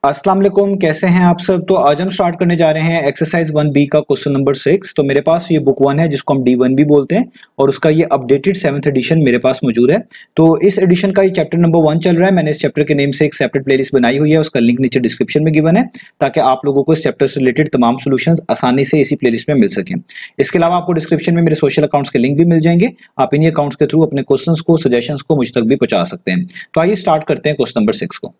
अस्सलाम वालेकुम, कैसे हैं आप सब। तो आज हम स्टार्ट करने जा रहे हैं एक्सरसाइज 1B का क्वेश्चन नंबर 6। तो मेरे पास ये बुक 1 है जिसको हम D1 भी बोलते हैं और उसका ये अपडेटेड 7th एडिशन मेरे पास मौजूद है। तो इस एडिशन का ये चैप्टर नंबर 1 चल रहा है। मैंने इस चैप्टर के नेम से एक सेपरेट प्लेलिस्ट बनाई हुई है, उसका लिंक नीचे डिस्क्रिप्शन में गिवन है ताकि आप लोगों को इस चैप्टर से रिलेटेड तमाम सोल्यूशंस आसानी से इसी प्लेलिस्ट में मिल सकें। इसके अलावा आपको डिस्क्रिप्शन में मेरे सोशल अकाउंट्स के लिंक भी मिल जाएंगे। आप इन्हीं अकाउंट्स के थ्रू अपने क्वेश्चंस को, सजेशंस को मुझ तक भी पहुंचा सकते हैं। तो आइए स्टार्ट करते हैं क्वेश्चन नंबर 6 को।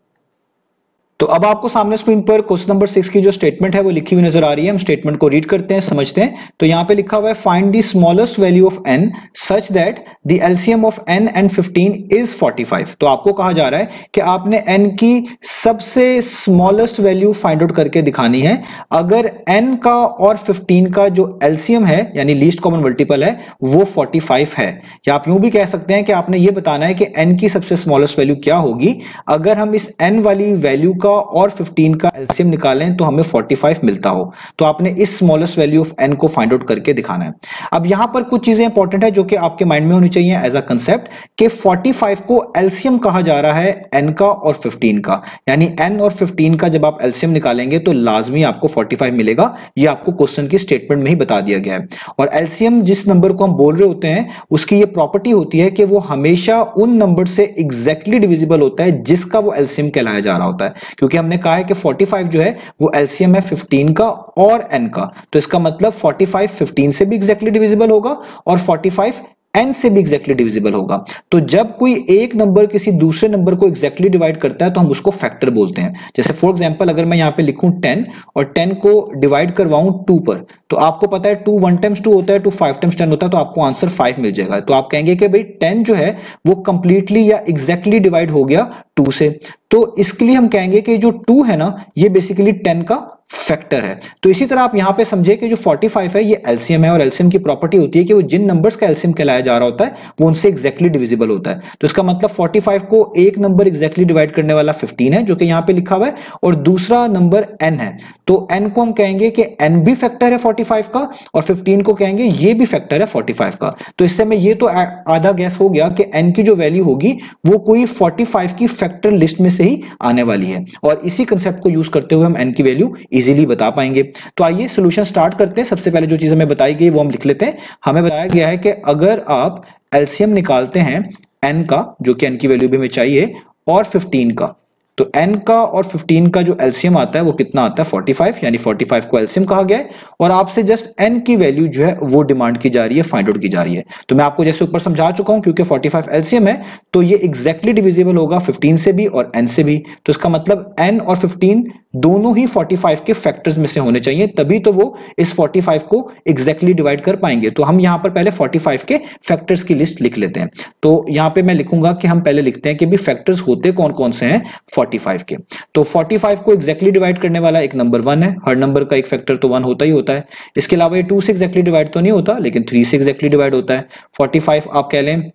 तो अब आपको सामने स्क्रीन पर क्वेश्चन नंबर 6 की जो स्टेटमेंट है वो लिखी हुई नजर आ रही है। हम स्टेटमेंट को रीड करते हैं, समझते हैं। तो यहां पे लिखा हुआ है find the smallest value of n such that the LCM of n and 15 is 45। तो आपको कहा जा रहा है कि आपने n की सबसे स्मॉलेस्ट वैल्यू फाइंड आउट करके दिखानी है अगर n का और 15 का जो एलसीएम है यानी लीस्ट कॉमन मल्टीपल है वो 45 है। या आप यूं भी कह सकते हैं कि आपने ये बताना है कि n की सबसे स्मॉलेस्ट वैल्यू क्या होगी अगर हम इस n वाली वैल्यू और 15 का एलसीएम निकालें तो हमें 45 मिलता हो। तो आपने इस स्मॉलेस्ट वैल्यू ऑफ n को फाइंड आउट करके दिखाना है। अब यहां पर कुछ चीजें इंपॉर्टेंट है जो कि आपके माइंड में होनी चाहिए एज अ कंसेप्ट कि 45 को एलसीएम कहा जा रहा है n का और 15 का, यानी n और 15 का जब आप एलसीएम निकालेंगे तो लाजमी आपको 45 मिलेगा। ये आपको क्वेश्चन की स्टेटमेंट में ही बता दिया गया है। और एलसीएम जिस नंबर को हम बोल रहे होते हैं उसकी ये प्रॉपर्टी होती है कि वो हमेशा उन नंबर से एग्जैक्टली डिविजिबल होता है जिसका वो एलसीएम कहलाया जा रहा होता है। क्योंकि हमने कहा है कि 45 जो है वो एलसीएम है 15 का और n का, तो इसका मतलब 45 15 से भी एग्जैक्टली डिविजिबल होगा और 45 n से भी एग्जैक्टली डिविजिबल होगा। तो जब कोई एक नंबर किसी दूसरे नंबर को एग्जैक्टली डिवाइड करता है तो हम उसको फैक्टर बोलते हैं। जैसे फॉर एग्जांपल अगर मैं यहां पे लिखूं 10 और 10 को डिवाइड करवाऊं 2 पर, तो आपको पता है 2 1 टाइम्स 2 होता है, 2 5 टाइम्स 10 होता है, तो आपको आंसर 5 मिल जाएगा। तो आप कहेंगे कि भाई 10 जो है वो कंप्लीटली या एग्जैक्टली डिवाइड हो गया 2 से। तो इसके लिए हम कहेंगे कि जो 2 है ना ये बेसिकली 10 का फैक्टर है। तो इसी तरह आप यहां पे समझे कि जो 45 है ये एलसीएम है और एलसीएम की प्रॉपर्टी होती है कि वो जिन नंबर्स का एलसीएम कहलाया जा रहा होता है वो उनसे एग्जैक्टली डिविजिबल होता है। तो इसका मतलब 45 को एक नंबर एग्जैक्टली डिवाइड करने वाला 15 है जो कि यहां पे लिखा हुआ है और दूसरा नंबर n है। तो n को हम कहेंगे कि n भी फैक्टर है 45 का और 15 को कहेंगे ये भी फैक्टर है 45 का। तो इससे में ये तो आधा गैस हो गया कि n की जो वैल्यू होगी वो कोई 45 की फैक्टर लिस्ट में से ही आने वाली है और इसी कंसेप्ट को यूज करते हुए हम n की वैल्यू इजीली बता पाएंगे। तो आइए सॉल्यूशन स्टार्ट करते हैं। सबसे पहले जो चीज हमें बताई गई वो हम लिख लेते हैं। हमें बताया गया है कि अगर आप एलसीएम निकालते हैं n का, जो कि n की वैल्यू भी हमें चाहिए, और 15 का, तो n का और 15 का जो एलसीएम आता है वो कितना आता है 45, यानी 45 को एलसीएम कहा गया है और आपसे जस्ट n की वैल्यू जो है वो डिमांड की जा रही है, फाइंड आउट की जा रही है। तो मैं आपको जैसे ऊपर समझा चुका हूं क्योंकि 45 एलसीएम है तो ये एग्जैक्टली डिविजिबल होगा 15 से भी और n से भी। तो इसका मतलब n और 15 दोनों ही 45 के फैक्टर्स में से होने चाहिए, तभी तो वो इस 45 को एग्जैक्टली डिवाइड कर पाएंगे। तो हम यहां पर पहले 45 के फैक्टर्स की लिस्ट लिख लेते हैं। तो यहां पे मैं लिखूंगा कि हम पहले लिखते हैं कि भी फैक्टर्स होते कौन कौन से हैं 45 के। तो 45 को एग्जैक्टली डिवाइड करने वाला एक नंबर 1 है, हर नंबर का एक फैक्टर तो 1 होता ही होता है। इसके अलावा ये 2 से एग्जैक्टली डिवाइड तो नहीं होता लेकिन 3 से एग्जैक्टली डिवाइड होता है। 45 आप कह लें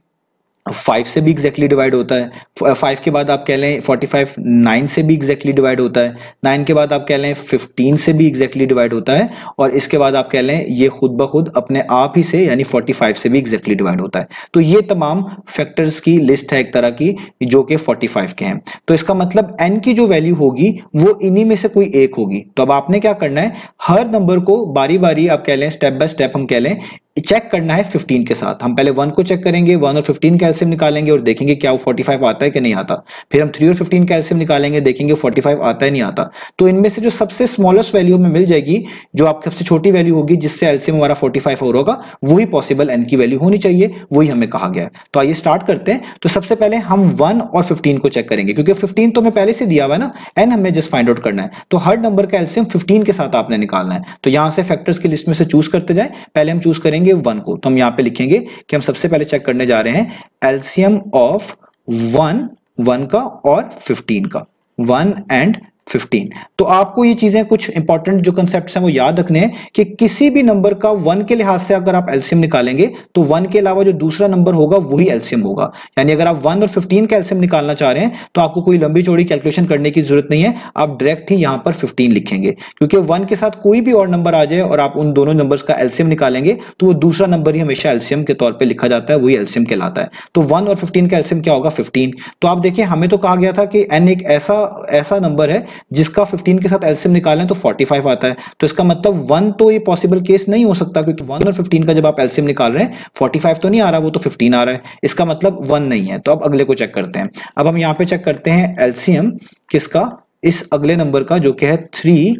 5 से भी एग्जैक्टली डिवाइड होता है। 5 के बाद आप कह लें 45 9 से भी एग्जैक्टली डिवाइड होता है। 9 के बाद आप कह लें 15 से भी एग्जैक्टली डिवाइड होता है और इसके बाद आप कह लें ये खुद ब खुद अपने आप ही से यानी 45 से भी एग्जैक्टली डिवाइड होता है। तो ये तमाम फैक्टर्स की लिस्ट है एक तरह की जो कि 45 के हैं। तो इसका मतलब n की जो वैल्यू होगी वो इन्हीं में से कोई एक होगी। तो अब आपने क्या करना है, हर नंबर को बारी बारी आप कह लें स्टेप बाय स्टेप हम कह लें चेक करना है 15 के साथ। हम पहले 1 को चेक करेंगे, 1 और 15 का एलसीएम निकालेंगे और देखेंगे क्या वो 45 आता है कि नहीं आता। फिर हम 3 और 15 का एलसीएम निकालेंगे, देखेंगे 45 आता है नहीं आता। तो इनमें से जो सबसे स्मॉलेस्ट वैल्यू हमें मिल जाएगी, जो आपकी सबसे छोटी वैल्यू होगी जिससे एलसीएम हमारा 45 और होगा, वही पॉसिबल n की वैल्यू होनी चाहिए, वही हमें कहा गया है। तो आइए स्टार्ट करते हैं। तो सबसे पहले हम 1 और 15 को चेक करेंगे क्योंकि 15 तो हमें पहले से दिया हुआ है ना, n हमें जस्ट फाइंड आउट करना है। तो हर नंबर का एलसीएम 15 के साथ आपने निकालना है। तो यहां से फैक्टर्स की लिस्ट में से चूज करते जाए। पहले हम चूज करेंगे 1 को, तो हम यहां पे लिखेंगे कि हम सबसे पहले चेक करने जा रहे हैं एलसीएम ऑफ 1 का और 15 का, 1 एंड 15। तो आपको ये चीजें कुछ इंपॉर्टेंट जो कंसेप्ट्स हैं वो याद रखने हैं कि किसी भी नंबर का 1 के लिहाज से अगर आप एलसीएम निकालेंगे तो 1 के अलावा जो दूसरा नंबर होगा वही एलसीएम होगा। यानी अगर आप 1 और 15 का एलसीएम निकालना चाह रहे हैं तो आपको कोई लंबी चौड़ी कैलकुलेशन करने की जरूरत नहीं है, आप डायरेक्ट ही यहां पर 15 लिखेंगे क्योंकि 1 के साथ कोई भी और नंबर आ जाए और आप उन दोनों नंबर्स का एलसीएम निकालेंगे तो वो दूसरा नंबर ही हमेशा एलसीएम के तौर पर लिखा जाता है, वही एलसीएम कहलाता है। तो 1 और 15 का एलसीएम क्या होगा 15। तो आप देखिए हमें तो कहा गया था कि n एक ऐसा नंबर है जिसका 15 के साथ एलसीएम निकालें तो 45 आता है। तो इसका मतलब 1 तो ये पॉसिबल केस नहीं हो सकता, क्योंकि 1 और 15 का जब आप एलसीएम निकाल रहे हैं 45 तो नहीं आ रहा, वो तो 15 आ रहा है, इसका मतलब 1 नहीं है। तो अब अगले को चेक करते हैं। अब हम यहाँ पे चेक करते हैं एलसीएम किसका, इस अगले नंबर का जो कि है 3,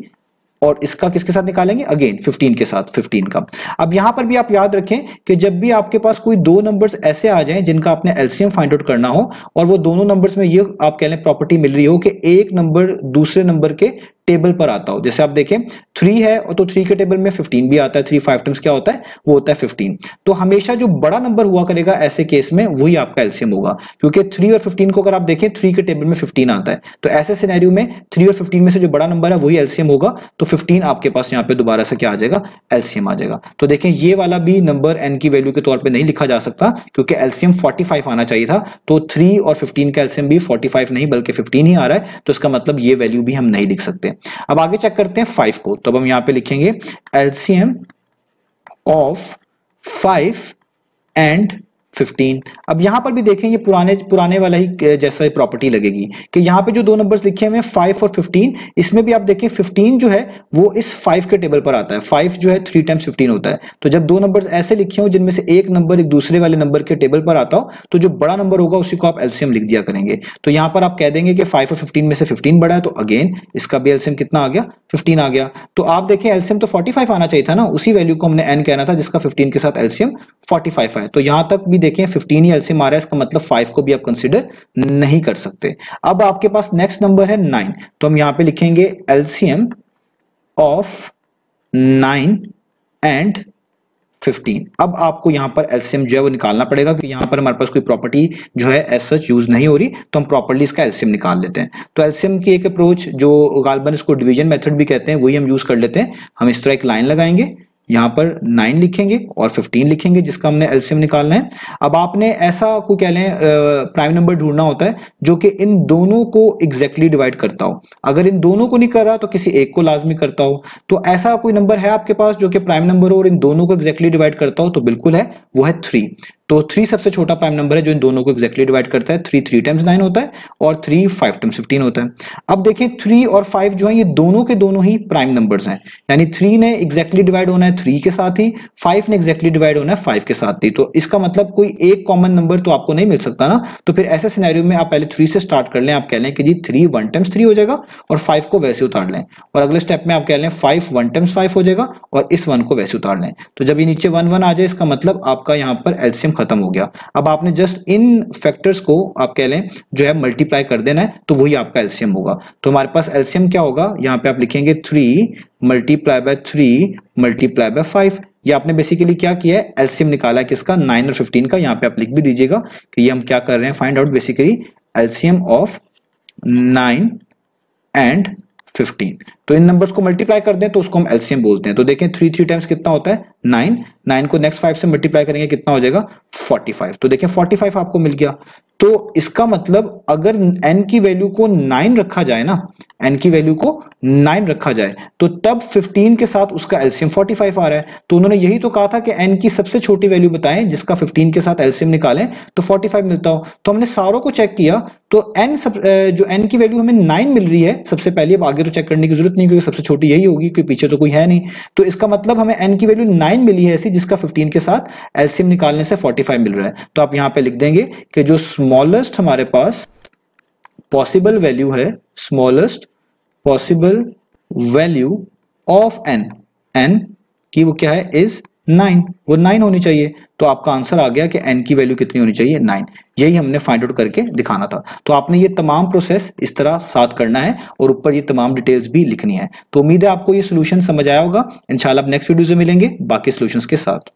और इसका किसके साथ निकालेंगे, अगेन 15 के साथ 15 का। अब यहां पर भी आप याद रखें कि जब भी आपके पास कोई दो नंबर्स ऐसे आ जाएं जिनका आपने एलसीएम फाइंड आउट करना हो, और वो दोनों नंबर्स में ये आप कह लें प्रॉपर्टी मिल रही हो कि एक नंबर दूसरे नंबर के टेबल पर आता हो। जैसे आप देखें 3 है और तो 3 के टेबल में 15 भी आता है, 3 5 टाइम्स क्या होता है, वो होता है 15। तो हमेशा जो बड़ा नंबर हुआ करेगा ऐसे केस में वही आपका एलसीएम होगा, क्योंकि 3 और 15 को अगर आप देखें 3 के टेबल में 15 आता है, तो ऐसे सिनेरियो में 3 और 15 में से जो बड़ा नंबर है वही एलसीएम होगा। तो 15 आपके पास यहाँ पे दोबारा से क्या आ जाएगा, एलसीएम आ जाएगा। तो देखें ये वाला भी नंबर एन की वैल्यू के तौर पर नहीं लिखा जा सकता, क्योंकि एलसीएम 45 आना चाहिए था। तो 3 और 15 का एलसीएम भी 45 नहीं बल्कि 15 ही आ रहा है, तो इसका मतलब ये वैल्यू भी हम नहीं लिख सकते। अब आगे चेक करते हैं 5 को। तो अब हम यहां पे लिखेंगे एलसीएम ऑफ 5 एंड 15। अब यहां पर भी देखें ये पुराने वाला ही जैसा प्रॉपर्टी लगेगी कि यहां पे जो दो नंबर्स लिखे हुए हैं 5 और 15, इसमें भी आप देखें 15 जो है वो इस 5 के टेबल पर आता है। 5 जो है 3 टाइम्स 15 होता है। तो जब दो नंबर्स ऐसे लिखे हो जिनमें से एक नंबर एक दूसरे वाले नंबर के टेबल पर आता हो, तो जो बड़ा नंबर होगा उसी को आप एलसीएम लिख दिया करेंगे। तो यहां पर आप कह देंगे कि 5 और 15 में से 15 बड़ा है, तो अगेन इसका भी एलसीएम कितना आ गया, 15 आ गया। तो आप देखें एलसीएम तो 45 आना चाहिए था ना, उसी वैल्यू को हमने एन कहना था जिसका 15 के साथ एलसीएम 45 है। तो यहां तक भी देखें 15 ही एलसीएम आ रहा है, इसका मतलब 5 को भी आप कंसीडर नहीं कर सकते। अब आपके पास नेक्स्ट नंबर है 9। तो हम यहां पे लिखेंगे एलसीएम ऑफ 9 एंड 15। अब आपको यहां पर एलसीएम जो है वो निकालना पड़ेगा, कि यहां पर हमारे पास कोई प्रॉपर्टी जो है एज सच यूज नहीं हो रही, तो हम प्रॉपर्ली इसका एलसीएम निकाल लेते हैं। तो एलसीएम की एक अप्रोच जो गालबन इसको डिवीजन मेथड भी कहते हैं, वही हम यूज कर लेते हैं। हम इस तरह एक लाइन लगाएंगे, यहां पर 9 लिखेंगे और 15 लिखेंगे जिसका हमने एलसीएम निकालना है। अब आपने ऐसा को कह लें प्राइम नंबर ढूंढना होता है जो कि इन दोनों को एग्जैक्टली डिवाइड करता हो। अगर इन दोनों को नहीं कर रहा तो किसी एक को लाजमी करता हो। तो ऐसा कोई नंबर है आपके पास जो कि प्राइम नंबर हो और इन दोनों को एग्जैक्टली डिवाइड करता हो, तो बिल्कुल है, वो है 3। तो 3 सबसे छोटा प्राइम नंबर है जो इन दोनों को एग्जैक्टली डिवाइड करता है। 3 टाइम्स 9 होता है और 3 5 टाइम्स 15 होता है। अब देखें 3 और 5 जो है ये दोनों के दोनों ही प्राइम नंबर्स हैं, यानी 3 ने एग्जैक्टली डिवाइड होना है 3 के साथ ही, 5 ने एग्जैक्टली डिवाइड होना है 5 के साथ ही। तो इसका मतलब कोई एक कॉमन नंबर तो आपको नहीं मिल सकता ना। तो फिर ऐसे सिनेरियो में आप पहले 3 से स्टार्ट कर लें। आप कह लें कि जी 3 1 टाइम्स 3 हो जाएगा और 5 को वैसे उतार लें, और अगले स्टेप में आप कह लें 5 1 टाइम्स 5 हो जाएगा और इस 1 को वैसे उतार लें। तो जब ये नीचे 1 1 आ जाए इसका मतलब आपका यहाँ पर एलसीएम खत्म हो गया। अब आपने जस्ट इन फैक्टर्स को आप कह लें जो है मल्टीप्लाई कर देना है, तो वही आपका एलसीएम होगा। तो हमारे पास एलसीएम क्या होगा, यहाँ पे आप लिखेंगे 3 मल्टीप्लाई बाय 3 मल्टीप्लाई बाय 5। ये आपने बेसिकली क्या किया है, एलसीएम निकाला है किसका, 9 और 15 का। यहाँ पे आप लिख भी दीजिएगा कि ये हम क्या कर रहे हैं, find out basically LCM of 9 and 15। तो इन नंबर्स को मल्टीप्लाई कर दें तो उसको हम एलसीएम बोलते हैं। तो देखें 3 टाइम्स कितना होता है 9, 9 को नेक्स्ट 5 से मल्टीप्लाई करेंगे कितना हो जाएगा 45। तो देखें 45 आपको मिल गया। तो इसका मतलब अगर n की वैल्यू को 9 रखा जाए ना, n की वैल्यू को 9 रखा जाए तो तब 15 के साथ उसका एलसीएम 45 आ रहा है। तो उन्होंने यही तो कहा था कि n की सबसे छोटी वैल्यू बताएं जिसका 15 के साथ एलसीएम निकालें तो 45 मिलता हो। तो हमने सारों को चेक किया तो जो n की वैल्यू हमें 9 मिल रही है सबसे पहले। अब आगे तो चेक करने की जरूरत नहीं क्योंकि सबसे छोटी यही होगी, क्योंकि पीछे तो कोई है नहीं। तो इसका मतलब हमें n की वैल्यू 9 मिली है ऐसी जिसका 15 के साथ एलसीएम निकालने से 45 मिल रहा है। तो आप यहां पे लिख देंगे कि जो स्मॉलेस्ट हमारे पास पॉसिबल वैल्यू है, smallest possible value of n की वो क्या है, इज 9, वो 9 होनी चाहिए। तो आपका आंसर आ गया कि n की वैल्यू कितनी होनी चाहिए, 9। यही हमने फाइंड आउट करके दिखाना था। तो आपने ये तमाम प्रोसेस इस तरह साथ करना है और ऊपर ये तमाम डिटेल्स भी लिखनी है। तो उम्मीद है आपको ये सोल्यूशन समझ आया होगा। इंशाल्लाह अब नेक्स्ट वीडियो से मिलेंगे बाकी सोल्यूशंस के साथ।